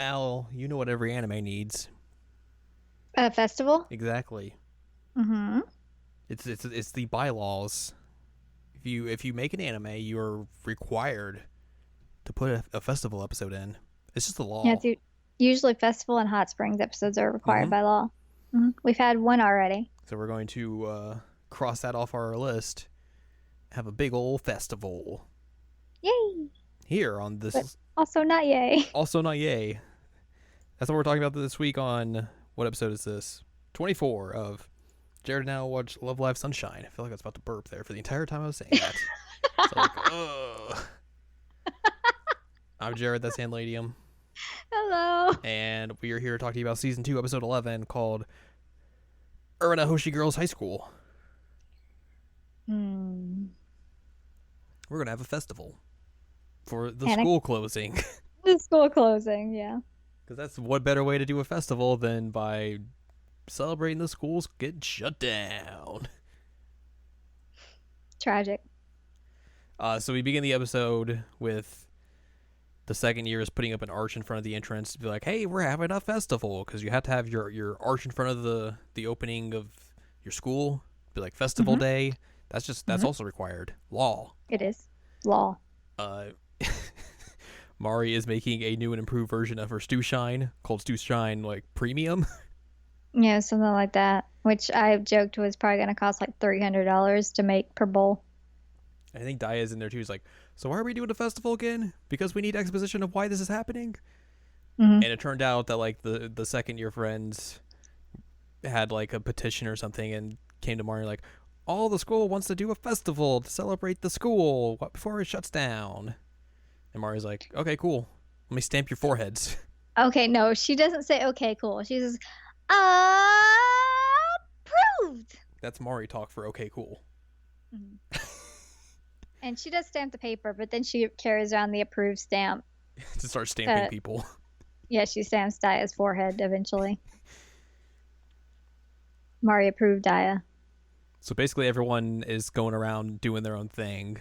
Al, you know what every anime needs. A festival? Exactly. Mm-hmm. It's the bylaws. If you make an anime, you're required to put a festival episode in. It's just the Yeah, law. usually festival and hot springs episodes are required Mm-hmm. by law. We've had one already. So we're going to cross that off our list. Have a big old festival Yay! here on But this. also not yay. Also, not yay. That's what we're talking about this week on what episode is this? 24 of Jared now watch Love Live Sunshine. I feel like I was about to burp there for the entire time I was saying that. So like, ugh. I'm Jared, that's Handladium. Hello. And we are here to talk to you about season 2, episode 11, called Uranohoshi Girls High School. Hmm. We're gonna have a festival for the And school closing. the school closing, yeah. Because that's what better way to do a festival than by celebrating the schools getting shut down. Tragic. So we begin the episode with the second year is putting up an arch in front of the entrance to be like, hey, we're having a festival. Because you have to have your arch in front of the opening of your school. Be like festival Mm-hmm. day. That's Mm-hmm. also required. Law. It is. Law. Uh, Mari is making a new and improved version of her Stew Shine called Stew Shine like Premium. Yeah, something like that. Which I joked was probably going to cost like $300 to make per bowl. I think Daya's in there too. He's like, so why are we doing a festival again? Because we need exposition of why this is happening. Mm-hmm. And it turned out that like the second year friends had like a petition or something and came to Mari like, all the school wants to do a festival to celebrate the school before it shuts down. And Mari's like, okay, cool. Let me stamp your foreheads. Okay, no, she doesn't say okay, cool. She says, approved. That's Mari talk for okay, cool. Mhm. And she does stamp the paper, but then she carries around the approved stamp. To start stamping Uh, people. yeah, she stamps Daya's forehead eventually. Mari approved Daya. So basically everyone is going around doing their own thing,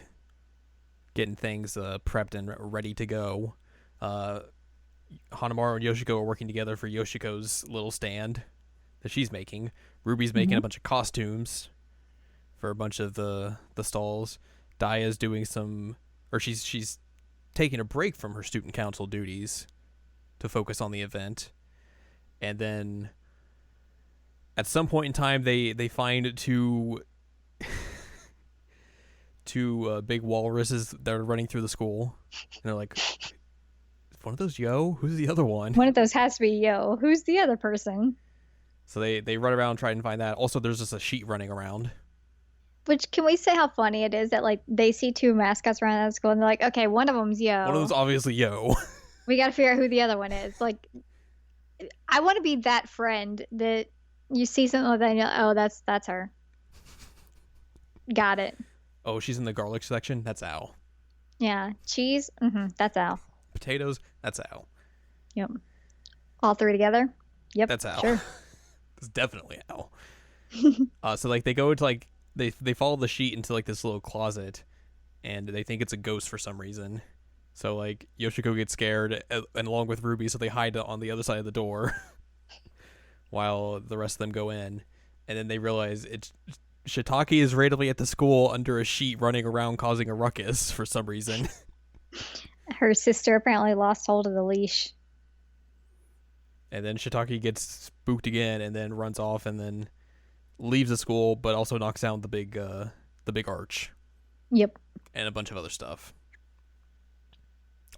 getting things prepped and ready to go. Hanamaru and Yoshiko are working together for Yoshiko's little stand that she's making. Ruby's making Mm-hmm. a bunch of costumes for a bunch of the stalls. Daya's doing some, or she's taking a break from her student council duties to focus on the event. And then at some point in time, they find two big walruses that are running through the school, and they're like, "One of those Yo? Who's the other one?" One of those has to be Yo. Who's the other person? So they run around trying to find that. Also, there's just a sheet running around. Which, can we say how funny it is that like they see two mascots around at school and they're like, okay, one of them's One of Yo. them's obviously Yo. We got to figure out who the other one is. Like, I want to be that friend that you see something like that and you're like, oh, that's her. Got it. Oh, she's in the garlic section. That's Al. Yeah, cheese. That's Al. Potatoes. That's Al. Yep. All three together. Yep. That's Al. Sure. It's definitely Al. So like they go to like they follow the sheet into like this little closet, and they think it's a ghost for some reason. So like Yoshiko gets scared, and along with Ruby, so they hide on the other side of the door, while the rest of them go in, and then they realize it's Shiitake is randomly at the school under a sheet, running around causing a ruckus for some reason. Her sister apparently lost hold of the leash. And then Shiitake gets spooked again, and then runs off, and then leaves the school, but also knocks down the big arch Yep. and a bunch of other stuff.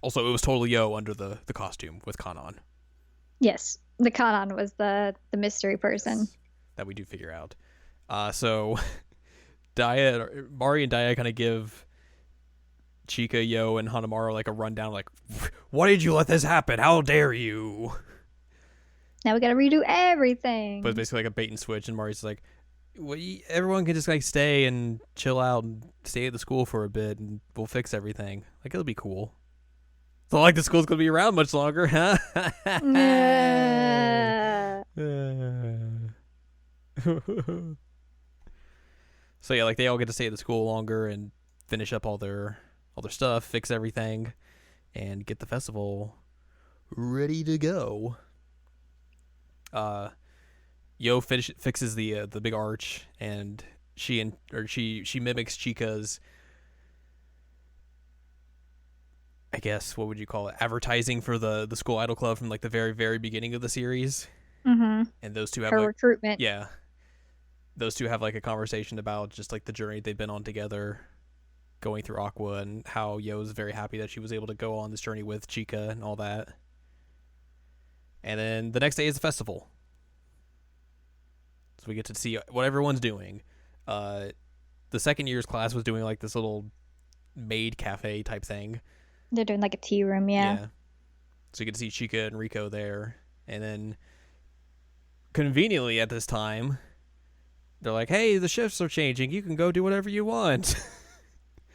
Also, it was totally Yo under the costume with Kanon. Yes. The Kanon was the mystery person. Yes, that we do figure out. So Mari and Daya kind of give Chika, Yo, and Hanamaru like a rundown, like, "Why did you let this happen? How dare you?" Now we got to redo everything. But it's basically like a bait and switch, and Mari's like, well, everyone can just like stay and chill out and stay at the school for a bit, and we'll fix everything. Like, it'll be cool. It's not like the school's gonna be around much longer, huh? Nah. So yeah, like they all get to stay at the school longer and finish up all their stuff, fix everything, and get the festival ready to go. Uh, fixes the big arch, and she mimics Chica's, I guess, what would you call it, advertising for the school idol club from like the very very beginning of the series. Mm-hmm. And those two have Her like, recruitment. yeah, those two have like a conversation about just like the journey they've been on together, going through Aqua, and how Yo's very happy that she was able to go on this journey with Chica and all that. And then the next day is the festival, so we get to see what everyone's doing. The second year's class was doing like this little maid cafe type thing. They're doing like a tea room, yeah. So you get to see Chica and Rico there, and then conveniently at this time, they're like, "Hey, the shifts are changing. You can go do whatever you want."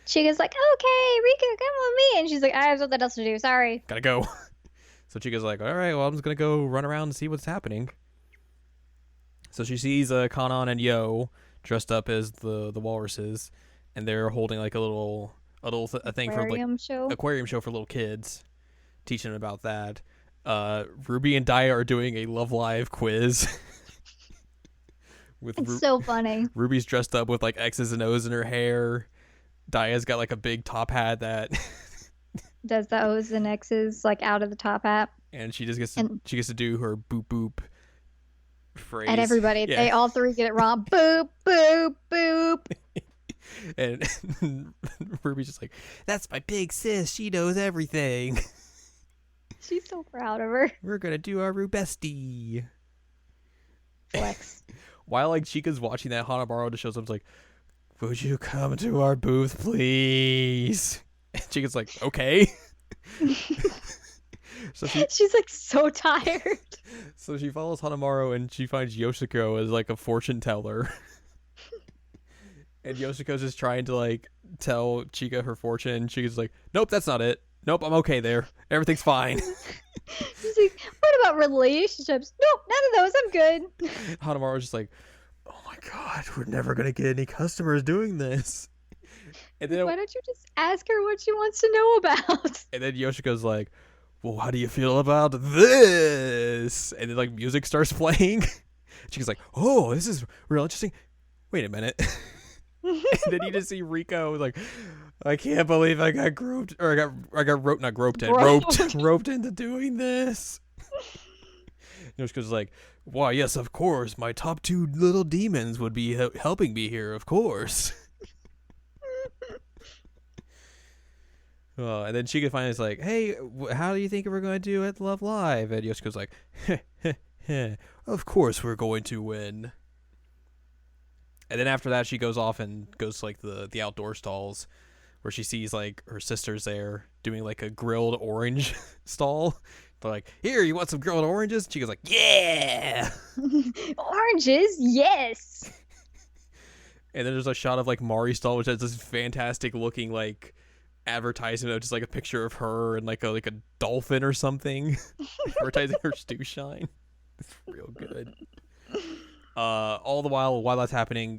Chica's like, okay, Rico, come with me. And she's like, I have something else to do. Sorry. Gotta go. So Chica's like, all right, well, I'm just gonna go run around and see what's happening. So she sees Kanan and Yo dressed up as the walruses, and they're holding like a thing for like aquarium show for little kids, teaching them about that. Ruby and Dia are doing a Love Live quiz. It's so funny. Ruby's dressed up with like X's and O's in her hair. Dia's got like a big top hat that does the O's and X's like out of the top hat, and she just gets to do her boop boop phrase. And everybody, they all three get it wrong. Boop boop boop. And Ruby's just like, "That's my big sis. She knows everything." She's so proud of her. We're gonna do our Rubestie. Flex. While like Chica's watching that, Hanamaru just shows up, like, "Would you come to our booth, please?" And Chica's like, "Okay." So she's like so tired. So she follows Hanamaru and she finds Yoshiko as like a fortune teller. And Yoshiko's just trying to like tell Chica her fortune. Chica's like, "Nope, that's not it. Nope, I'm okay there. Everything's fine." She's like, "What about relationships?" "Nope, none of those. I'm good." Hanamaru's just like, "Oh my god, we're never gonna get any customers doing this." And then why don't you just ask her what she wants to know about? And then Yoshiko's like, "Well, how do you feel about this?" And then like music starts playing. Chica's like, "Oh, this is real interesting. Wait a minute." And then you just see Rico like, "I can't believe I got groped, or I got roped into doing this." Yoshiko's like, "Why, yes, of course. My top two little demons would be helping me here, of course." And then Chica finally is like, "Hey, how do you think we're going to do at Love Live?" And Yoshiko's like, "Of course we're going to win." And then after that, she goes off and goes to like the outdoor stalls, where she sees like her sisters there doing like a grilled orange stall. They're like, "Here, you want some grilled oranges?" And she goes like, "Yeah." Oranges, yes. And then there's a shot of like Mari's stall, which has this fantastic looking like advertisement of just like a picture of her and like a dolphin or something, advertising her stew shine. It's real good. All the while that's happening,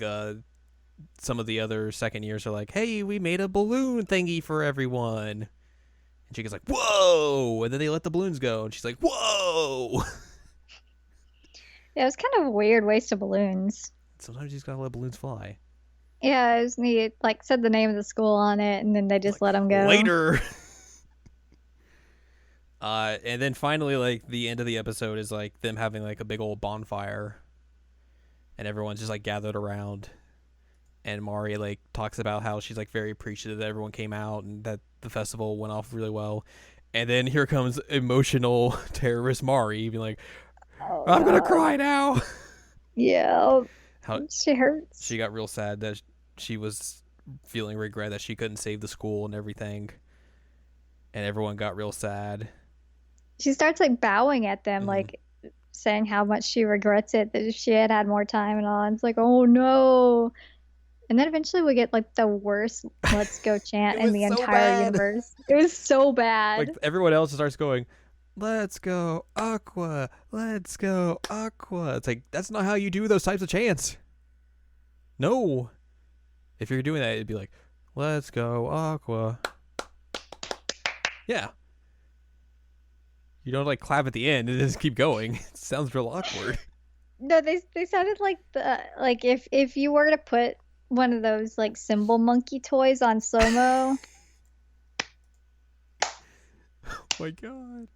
some of the other second years are like, "Hey, we made a balloon thingy for everyone." And Chica's like, "Whoa!" And then they let the balloons go, and she's like, "Whoa!" Yeah, it was kind of a weird waste of balloons. Sometimes you just gotta let balloons fly. Yeah, it was neat. Like, said the name of the school on it, and then they just let them go. Later. And then finally, like, the end of the episode is like them having like a big old bonfire, and everyone's just like gathered around. And Mari like talks about how she's like very appreciative that everyone came out and that the festival went off really well. And then here comes emotional terrorist Mari being like, "I'm gonna cry now." Yeah. How she hurts. She got real sad that she was feeling regret that she couldn't save the school and everything. And everyone got real sad. She starts like bowing at them, like saying how much she regrets it, that if she had more time and all. And it's like, oh no. And then eventually we get like the worst "Let's Go" chant in the entire universe. It was so bad. Like everyone else starts going, "Let's go Aqua, let's go Aqua." It's like, that's not how you do those types of chants. No. If you're doing that, it'd be like, "Let's go Aqua." Yeah. You don't like clap at the end and just keep going. It sounds real awkward. No, they sounded like if you were to put one of those like cymbal monkey toys on slow-mo. Oh my god.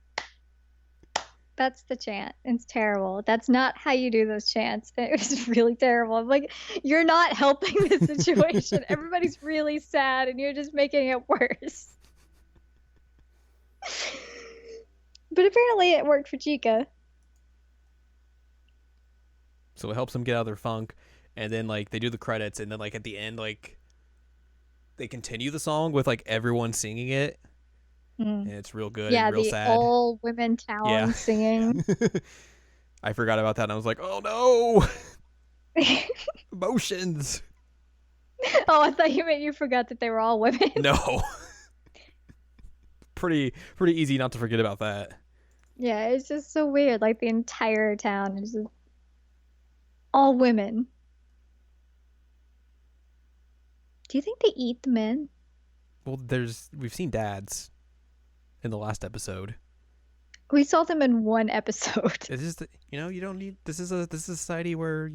That's the chant. It's terrible. That's not how you do those chants. It was really terrible. I'm like, you're not helping the situation. Everybody's really sad and you're just making it worse. But apparently it worked for Chica. So it helps them get out of their funk, and then like they do the credits, and then like at the end, like they continue the song with like everyone singing it, and it's real good Yeah, and real the sad. all women town singing. I forgot about that, and I was like, oh no, emotions. Oh, I thought you meant you forgot that they were all women. No. Pretty easy not to forget about that. Yeah, it's just so weird. Like the entire town is just all women. Do you think they eat the men? Well, we've seen dads in the last episode. We saw them in one episode. It's just you don't need this is a society where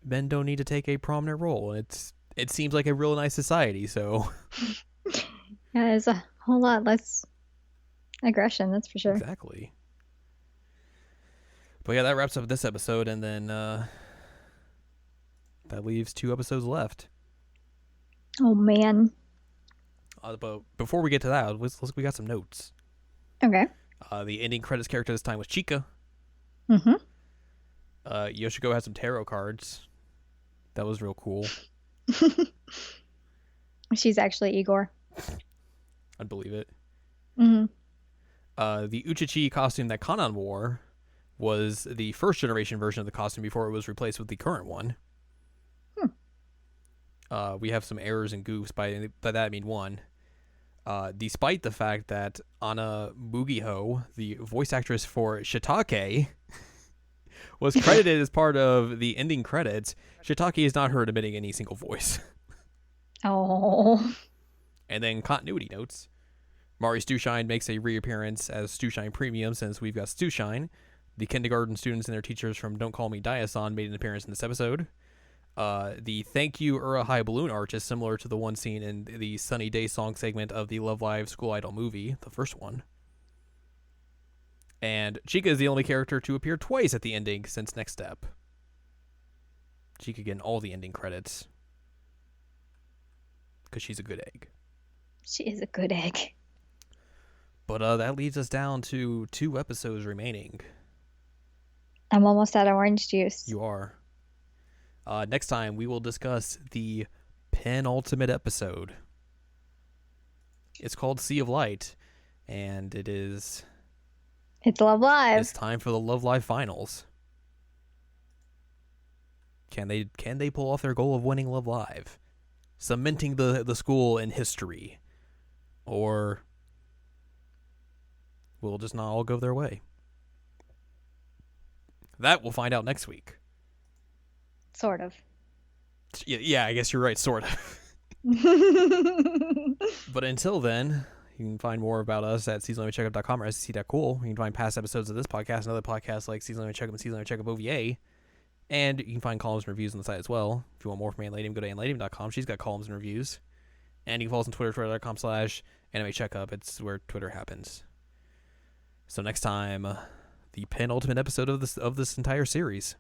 men don't need to take a prominent role. It seems like a real nice society. So Yeah, there's a whole lot less aggression, that's for sure. exactly. But yeah, that wraps up this episode, and then that leaves 2 episodes left. Oh man. But before we get to that, we got some notes. Okay. The ending credits character this time was Chica. Mm-hmm. Yoshiko has some tarot cards. That was real cool. She's actually Igor. I'd believe it. Mm-hmm. The Uchichi costume that Kanan wore was the first generation version of the costume before it was replaced with the current one. We have some errors and goofs. By that I mean one. Despite the fact that Anna Mugiho, the voice actress for Shiitake, was credited as part of the ending credits, Shiitake is not heard emitting any single voice. Oh. And then continuity notes. Mari Stushine makes a reappearance as Stushine Premium since we've got Stushine. The kindergarten students and their teachers from Don't Call Me Diason made an appearance in this episode. The Thank You Ura High Balloon Arch is similar to the one seen in the Sunny Day song segment of the Love Live School Idol movie, the first one. And Chica is the only character to appear twice at the ending since Next Step. Chica getting all the ending credits. Because she's a good egg. She is a good egg. But that leads us down to 2 episodes remaining. I'm almost out of orange juice. You are. Next time, we will discuss the penultimate episode. It's called Sea of Light, and it's Love Live. It's time for the Love Live finals. Can they pull off their goal of winning Love Live, cementing the school in history, or will it just not all go their way? That we'll find out next week. Sort of. Yeah, I guess you're right, sort of. But until then, you can find more about us at seasonlimitcheckup.com or sec.cool. You can find past episodes of this podcast and other podcasts like Season Limit Checkup and Season Limit Checkup OVA. And you can find columns and reviews on the site as well. If you want more from Ann Ladium, go to AnnLadium.com. She's got columns and reviews. And you can follow us on Twitter, twitter.com/anime checkup. It's where Twitter happens. So next time, the penultimate episode of this entire series.